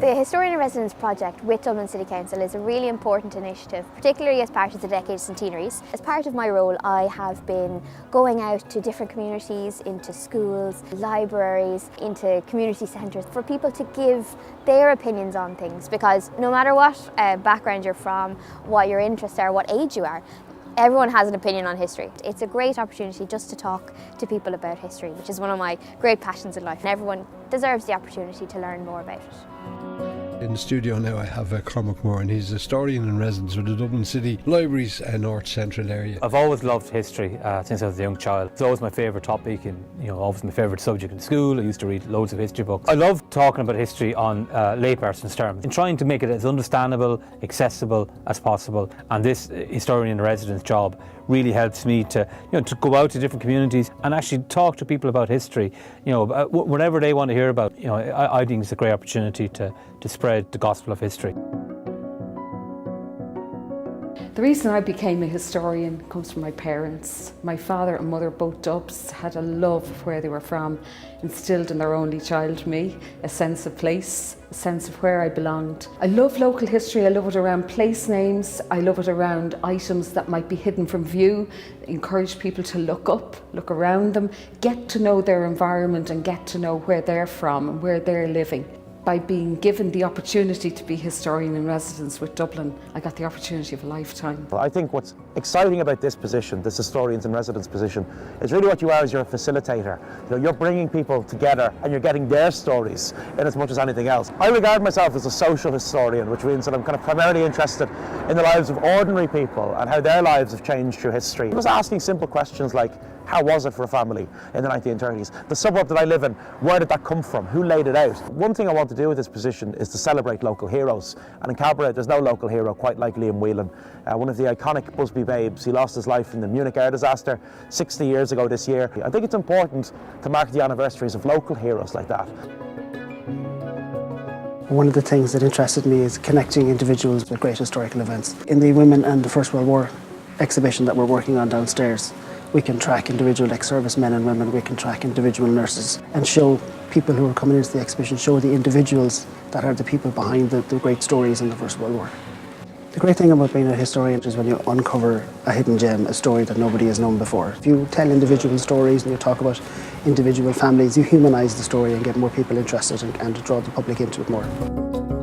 The Historian in Residence project with Dublin City Council is a really important initiative, particularly as part of the Decade Centenaries. As part of my role, I have been going out to different communities, into schools, libraries, into community centres, for people to give their opinions on things, because no matter what background you're from, what your interests are, what age you are, everyone has an opinion on history. It's a great opportunity just to talk to people about history, which is one of my great passions in life, and everyone deserves the opportunity to learn more about it. In the studio now I have Cormac and he's a historian in residence with the Dublin City Libraries North Central area. I've always loved history since I was a young child. It's always my favourite topic and always my favourite subject in school. I used to read loads of history books. I love talking about history on layperson's terms and trying to make it as understandable, accessible as possible. And this historian in residence job really helps me to go out to different communities and actually talk to people about history, whatever they want to hear about. I think it's a great opportunity to spread the gospel of history. The reason I became a historian comes from my parents. My father and mother, both Dubs, had a love of where they were from, instilled in their only child, me, a sense of place, a sense of where I belonged. I love local history. I love it around place names. I love it around items that might be hidden from view. Encourage people to look up, look around them, get to know their environment and get to know where they're from and where they're living. By being given the opportunity to be historian in residence with Dublin, I got the opportunity of a lifetime. I think what's exciting about this position, this historians in residence position, is really what you are as you're a facilitator. You're bringing people together and you're getting their stories in as much as anything else. I regard myself as a social historian, which means that I'm kind of primarily interested in the lives of ordinary people and how their lives have changed through history. I was asking simple questions like, how was it for a family in the 1930s? The suburb that I live in, where did that come from? Who laid it out? One thing I want to do with this position is to celebrate local heroes. And in Cabaret, there's no local hero quite like Liam Whelan. One of the iconic Busby babes. He lost his life in the Munich air disaster 60 years ago this year. I think it's important to mark the anniversaries of local heroes like that. One of the things that interested me is connecting individuals with great historical events. In the Women and the First World War exhibition that we're working on downstairs, we can track individual ex-servicemen and women, we can track individual nurses and show people who are coming into the exhibition, show the individuals that are the people behind the great stories in the First World War. The great thing about being a historian is when you uncover a hidden gem, a story that nobody has known before. If you tell individual stories and you talk about individual families, you humanise the story and get more people interested and draw the public into it more.